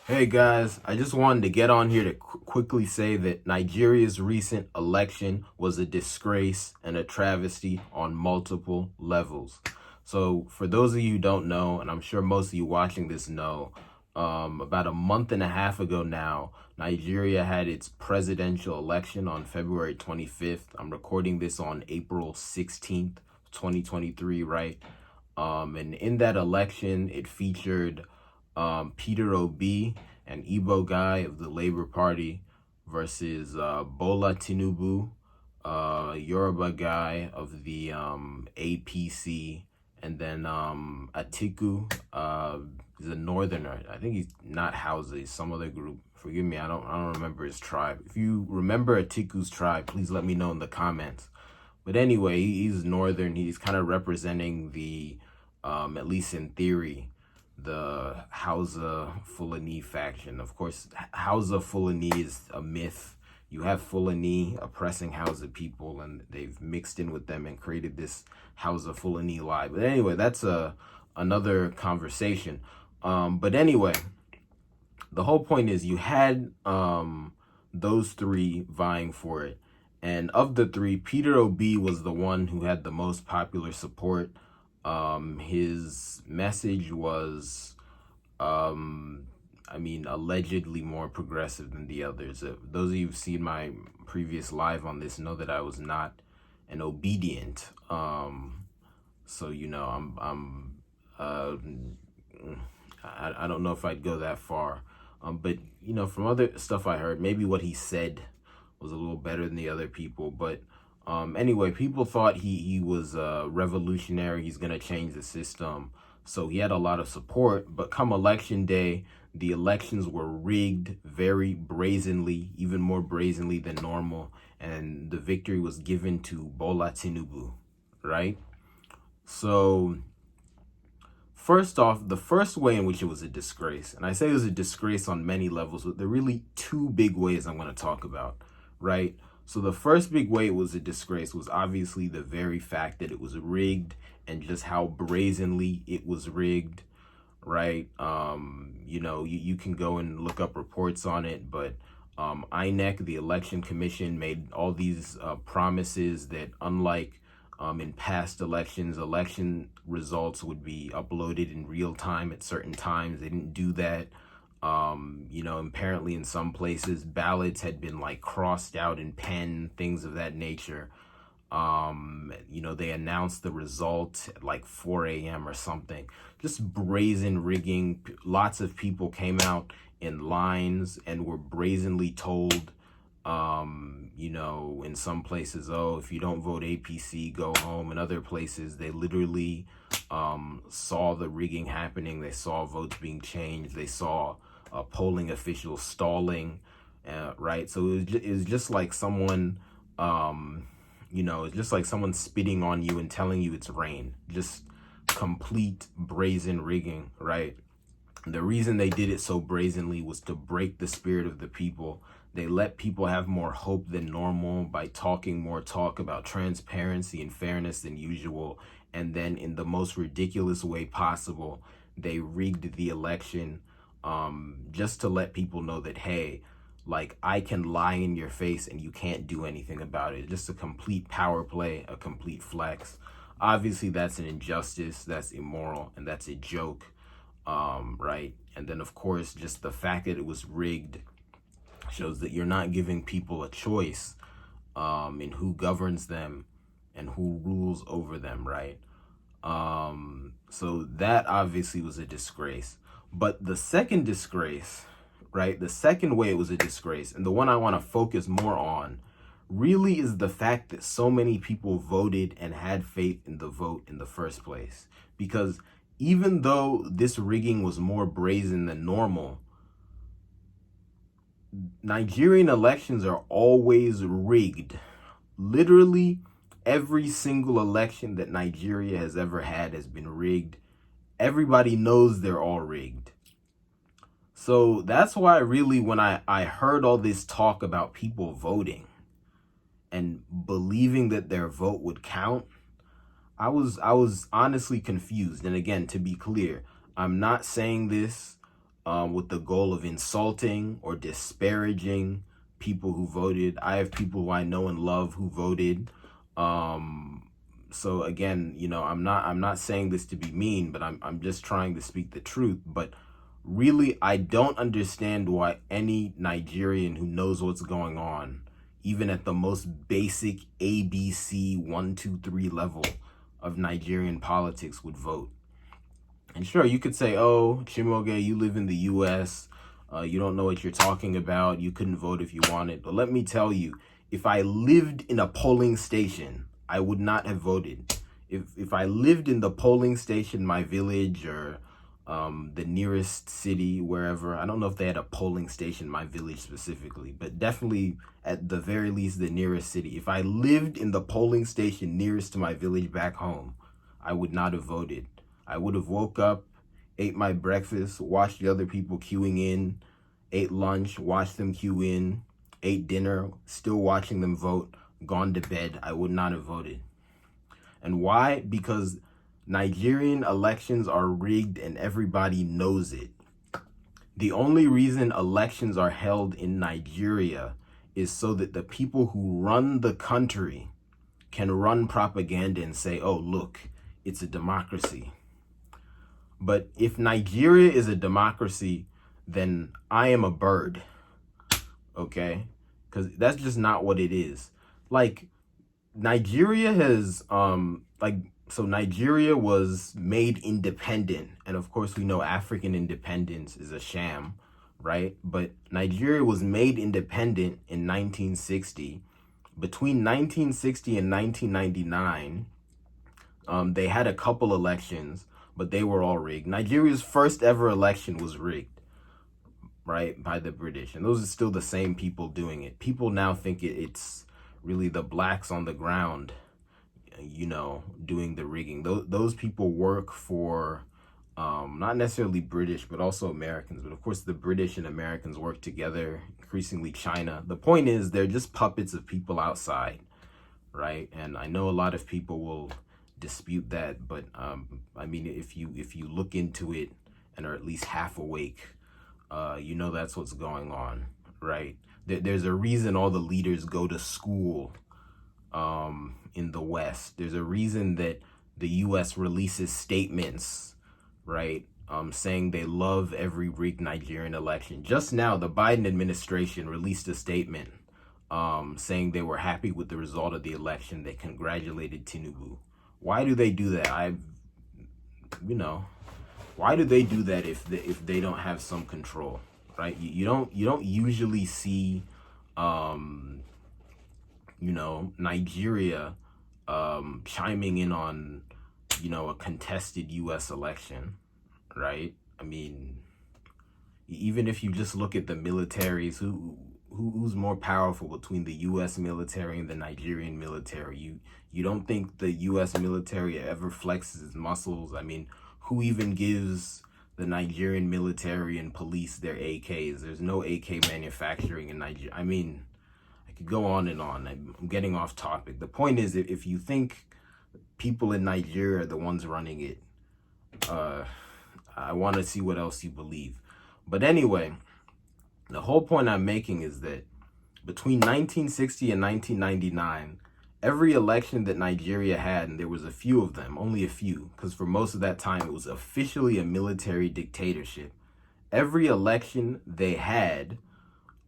Hey guys, I just wanted to get on here to quickly say that Nigeria's recent election was a disgrace and a travesty on multiple levels. So, for those of you who don't know, and I'm sure most of you watching this know, about a month and a half ago now, Nigeria had its presidential election on February 25th. I'm recording this on April 16th, 2023, right? And in that election, it featured Peter Obi, an Igbo guy of the Labour Party, versus Bola Tinubu, Yoruba guy of the APC, and then Atiku, is a northerner. I think he's not Hausa, he's some other group. Forgive me, I don't remember his tribe. If you remember Atiku's tribe, please let me know in the comments. But anyway, he's northern. He's kind of representing the, at least in theory, the Hausa Fulani faction. Of course, Hausa Fulani is a myth. You have Fulani oppressing Hausa people, and they've mixed in with them and created this Hausa Fulani lie. But anyway, that's another conversation. But anyway, the whole point is you had those three vying for it. And of the three, Peter Obi was the one who had the most popular support. His message was, allegedly more progressive than the others. Those of you who've seen my previous live on this know that I was not an obedient. So I don't know if I'd go that far. But from other stuff I heard, maybe what he said was a little better than the other people. But anyway, people thought he was revolutionary. He's gonna change the system. So he had a lot of support. But come election day, the elections were rigged very brazenly, even more brazenly than normal, and the victory was given to Bola Tinubu, right? So first off, the first way in which it was a disgrace, and I say it was a disgrace on many levels, but there are really two big ways I'm going to talk about, right? So the first big way it was a disgrace was obviously the very fact that it was rigged and just how brazenly it was rigged, right? You can go and look up reports on it, but INEC, the election commission, made all these promises that unlike in past elections, election results would be uploaded in real time at certain times. They didn't do that. Apparently in some places, ballots had been like crossed out in pen, things of that nature. They announced the result at like 4 a.m. or something. Just brazen rigging. Lots of people came out in lines and were brazenly told, in some places, oh, if you don't vote APC, go home. In other places, they literally saw the rigging happening. They saw votes being changed. They saw polling officials stalling, right? So it was just like someone, it's just like someone spitting on you and telling you it's rain. Just complete brazen rigging, right? The reason they did it so brazenly was to break the spirit of the people. They let people have more hope than normal by talking more talk about transparency and fairness than usual. And then in the most ridiculous way possible, they rigged the election just to let people know that, hey, like, I can lie in your face and you can't do anything about it. Just a complete power play, a complete flex. Obviously, that's an injustice, that's immoral, and that's a joke, right? And then, of course, just the fact that it was rigged shows that you're not giving people a choice in who governs them and who rules over them, right? So that obviously was a disgrace. But the second disgrace, right? The second way it was a disgrace, and the one I want to focus more on, really is the fact that so many people voted and had faith in the vote in the first place. Because even though this rigging was more brazen than normal, Nigerian elections are always rigged. Literally, every single election that Nigeria has ever had has been rigged. Everybody knows they're all rigged. So that's why really when I heard all this talk about people voting and believing that their vote would count, I was honestly confused. And again, to be clear, I'm not saying this with the goal of insulting or disparaging people who voted. I have people who I know and love who voted. So again, I'm not saying this to be mean, but I'm just trying to speak the truth. But really, I don't understand why any Nigerian who knows what's going on, even at the most basic ABC 1, 2, 3 level of Nigerian politics, would vote. And sure, you could say, oh, Chimoge, you live in the US. You don't know what you're talking about. You couldn't vote if you wanted. But let me tell you, if I lived in a polling station, I would not have voted. If I lived in the polling station, my village, or the nearest city, wherever, I don't know if they had a polling station in my village specifically, but definitely at the very least the nearest city. If I lived in the polling station nearest to my village back home, I would not have voted. I would have woke up, ate my breakfast, watched the other people queuing in, ate lunch, watched them queue in, ate dinner, still watching them vote, gone to bed. I would not have voted. And why? Because Nigerian elections are rigged and everybody knows it. The only reason elections are held in Nigeria is so that the people who run the country can run propaganda and say, oh, look, it's a democracy. But if Nigeria is a democracy, then I am a bird, okay? Because that's just not what it is. Like, Nigeria has, so Nigeria was made independent. And of course, we know African independence is a sham, right? But Nigeria was made independent in 1960. Between 1960 and 1999, they had a couple elections, but they were all rigged. Nigeria's first ever election was rigged, right, by the British. And those are still the same people doing it. People now think it's really the blacks on the ground, doing the rigging. Those people work for not necessarily British, but also Americans. But of course, the British and Americans work together, increasingly China. The point is, they're just puppets of people outside, right? And I know a lot of people will dispute that, but I mean, if you look into it and are at least half awake, that's what's going on, right? There's a reason all the leaders go to school in the West. There's a reason that the US releases statements, right, saying they love every rigged Nigerian election. Just now, the Biden administration released a statement saying they were happy with the result of the election. They congratulated Tinubu. Why do they do that? Why do they do that if they don't have some control, right? You don't usually see, Nigeria chiming in on, a contested U.S. election, right? I mean, even if you just look at the militaries, who's more powerful between the U.S. military and the Nigerian military? You don't think the U.S. military ever flexes its muscles? I mean, who even gives the Nigerian military and police their AKs? There's no AK manufacturing in Nigeria. I mean, I could go on and on. I'm getting off topic. The point is, if you think people in Nigeria are the ones running it, I want to see what else you believe. But anyway, the whole point I'm making is that between 1960 and 1999, every election that Nigeria had, and there was a few of them, only a few, because for most of that time it was officially a military dictatorship. Every election they had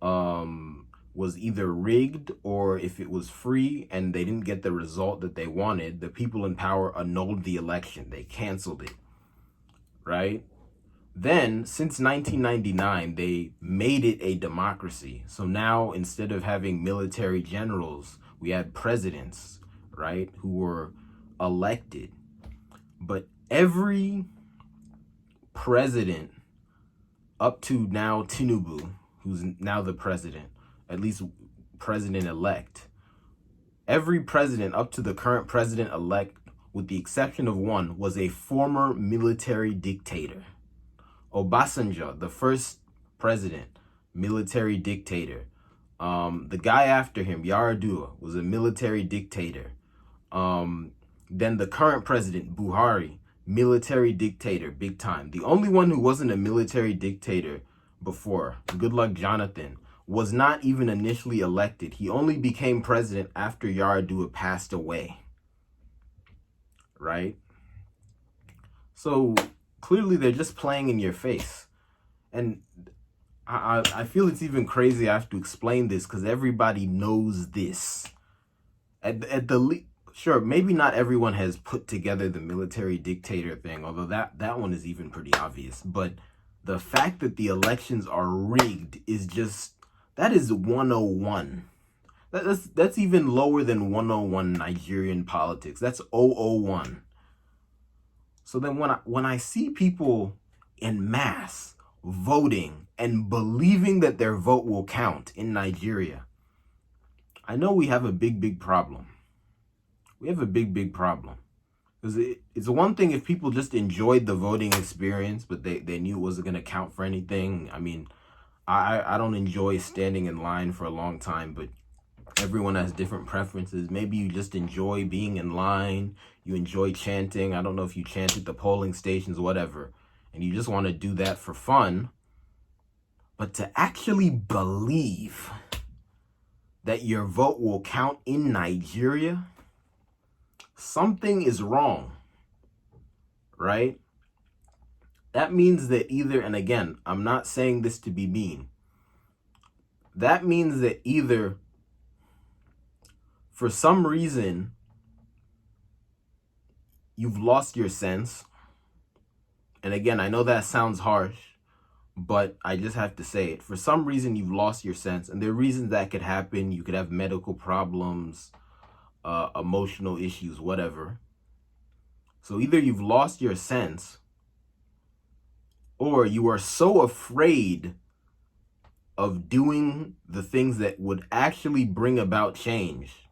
was either rigged, or if it was free and they didn't get the result that they wanted, the people in power annulled the election. They canceled it, right? Then, since 1999, they made it a democracy. So now, instead of having military generals, we had presidents, right, who were elected. But every president up to now Tinubu, who's now the president, at least president-elect, every president up to the current president-elect, with the exception of one, was a former military dictator. Obasanjo, the first president, military dictator. The guy after him, Yar'Adua, was a military dictator. Then the current president, Buhari, military dictator, big time. The only one who wasn't a military dictator before, Goodluck Jonathan, was not even initially elected. He only became president after Yar'Adua passed away. Right? So clearly they're just playing in your face. And I feel it's even crazy I have to explain this because everybody knows this. Sure, maybe not everyone has put together the military dictator thing, although that one is even pretty obvious. But the fact that the elections are rigged is just, that is 101. That's even lower than 101 Nigerian politics. That's 001. So then when I see people en masse voting and believing that their vote will count in Nigeria, I know we have a big problem. We have a big problem. Because it's one thing if people just enjoyed the voting experience, but they knew it wasn't going to count for anything. I mean, I don't enjoy standing in line for a long time, but everyone has different preferences. Maybe you just enjoy being in line. You enjoy chanting. I don't know if you chant at the polling stations, whatever. And you just want to do that for fun. But to actually believe that your vote will count in Nigeria, something is wrong, right? That means that either, and again, I'm not saying this to be mean, that means that either for some reason you've lost your sense, and again, I know that sounds harsh, but I just have to say it. For some reason, you've lost your sense, and there are reasons that could happen. You could have medical problems, emotional issues, whatever. So either you've lost your sense, or you are so afraid of doing the things that would actually bring about change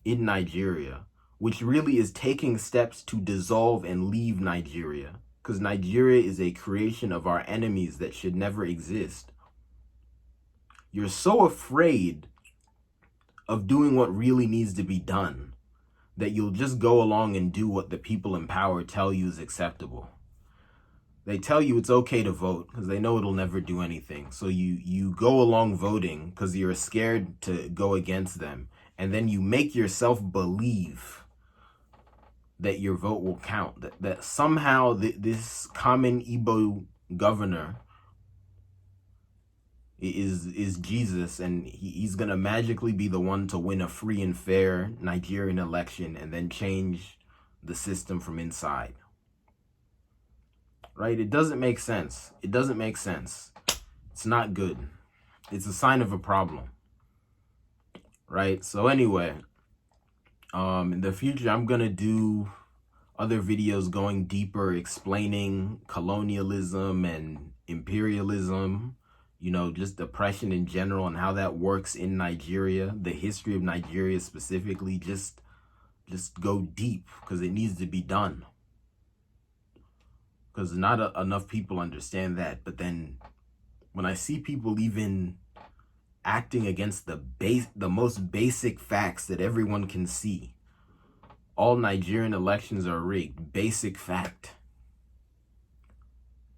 in Nigeria, which really is taking steps to dissolve and leave Nigeria. Because Nigeria is a creation of our enemies that should never exist. You're so afraid of doing what really needs to be done that you'll just go along and do what the people in power tell you is acceptable. They tell you it's okay to vote because they know it'll never do anything. So you go along voting because you're scared to go against them. And then you make yourself believe that your vote will count, that somehow this common Igbo governor is Jesus, and he's gonna magically be the one to win a free and fair Nigerian election and then change the system from inside. Right? It doesn't make sense. It doesn't make sense. It's not good. It's a sign of a problem. Right? So anyway, in the future, I'm gonna do other videos going deeper, explaining colonialism and imperialism, you know, just oppression in general and how that works in Nigeria, the history of Nigeria specifically. Just go deep because it needs to be done. Because not enough people understand that. But then when I see people even acting against the most basic facts that everyone can see, all Nigerian elections are rigged. Basic fact.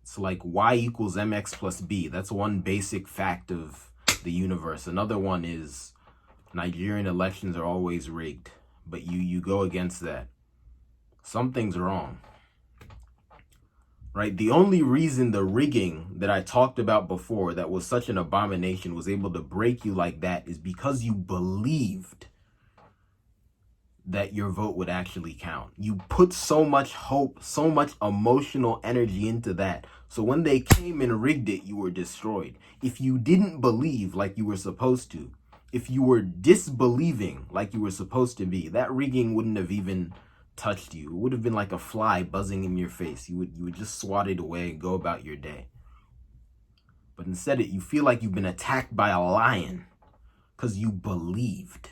It's like Y equals MX plus B. That's one basic fact of the universe. Another one is Nigerian elections are always rigged. But you go against that. Something's wrong. Right? The only reason the rigging that I talked about before that was such an abomination was able to break you like that is because you believed that your vote would actually count. You put so much hope, so much emotional energy into that. So when they came and rigged it, you were destroyed. If you didn't believe like you were supposed to, if you were disbelieving like you were supposed to be, that rigging wouldn't have even touched you. It would have been like a fly buzzing in your face. You would just swat it away and go about your day. But instead, you feel like you've been attacked by a lion because you believed.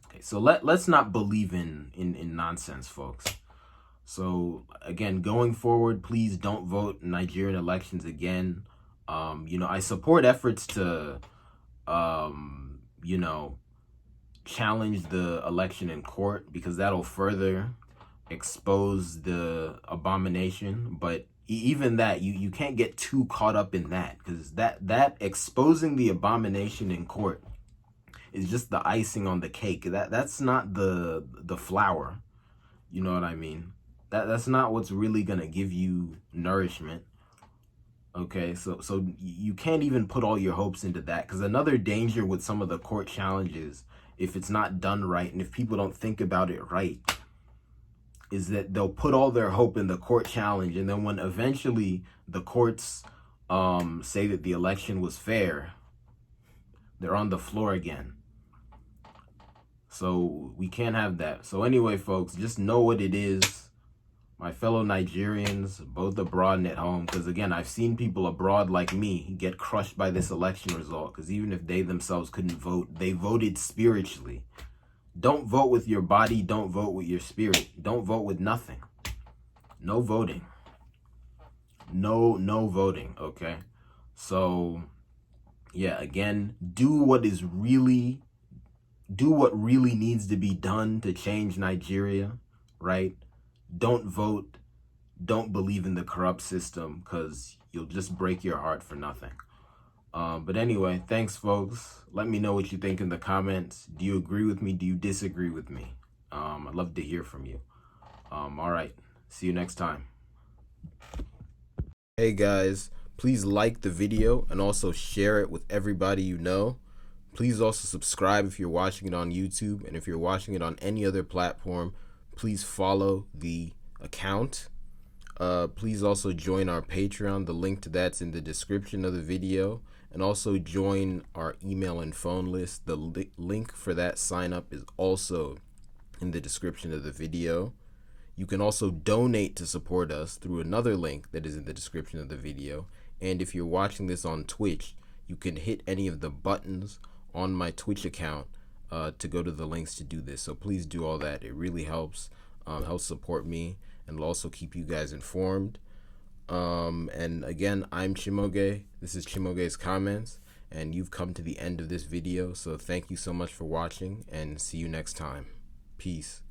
Okay, so let's not believe in nonsense, folks. So again, going forward, please don't vote in Nigerian elections again. You know, I support efforts to, you know, challenge the election in court because that'll further expose the abomination, but even that, you can't get too caught up in that, because that exposing the abomination in court is just the icing on the cake. That's not the flour. You know what I mean? That's not what's really gonna give you nourishment. Okay, so you can't even put all your hopes into that, because another danger with some of the court challenges, if it's not done right and if people don't think about it right, is that they'll put all their hope in the court challenge, and then when eventually the courts say that the election was fair, they're on the floor again. So we can't have that. So anyway, folks, just know what it is, my fellow Nigerians, both abroad and at home, because again, I've seen people abroad like me get crushed by this election result, because even if they themselves couldn't vote, they voted spiritually. Don't vote with your body, don't vote with your spirit. Don't vote with nothing. No voting. No voting, okay? So, yeah, again, do what really needs to be done to change Nigeria, right? Don't vote, don't believe in the corrupt system, because you'll just break your heart for nothing. But anyway, thanks, folks. Let me know what you think in the comments. Do you agree with me? Do you disagree with me? I'd love to hear from you. All right. See you next time. Hey, guys. Please like the video and also share it with everybody you know. Please also subscribe if you're watching it on YouTube. And if you're watching it on any other platform, please follow the account. Please also join our Patreon. The link to that's in the description of the video. And also join our email and phone list. The link for that sign up is also in the description of the video. You can also donate to support us through another link that is in the description of the video. And if you're watching this on Twitch, you can hit any of the buttons on my Twitch account to go to the links to do this. So please do all that. It really helps support me, and will also keep you guys informed. And again, I'm Chimoge. This is Chimoge's Comments, and you've come to the end of this video. So thank you so much for watching, and see you next time. Peace.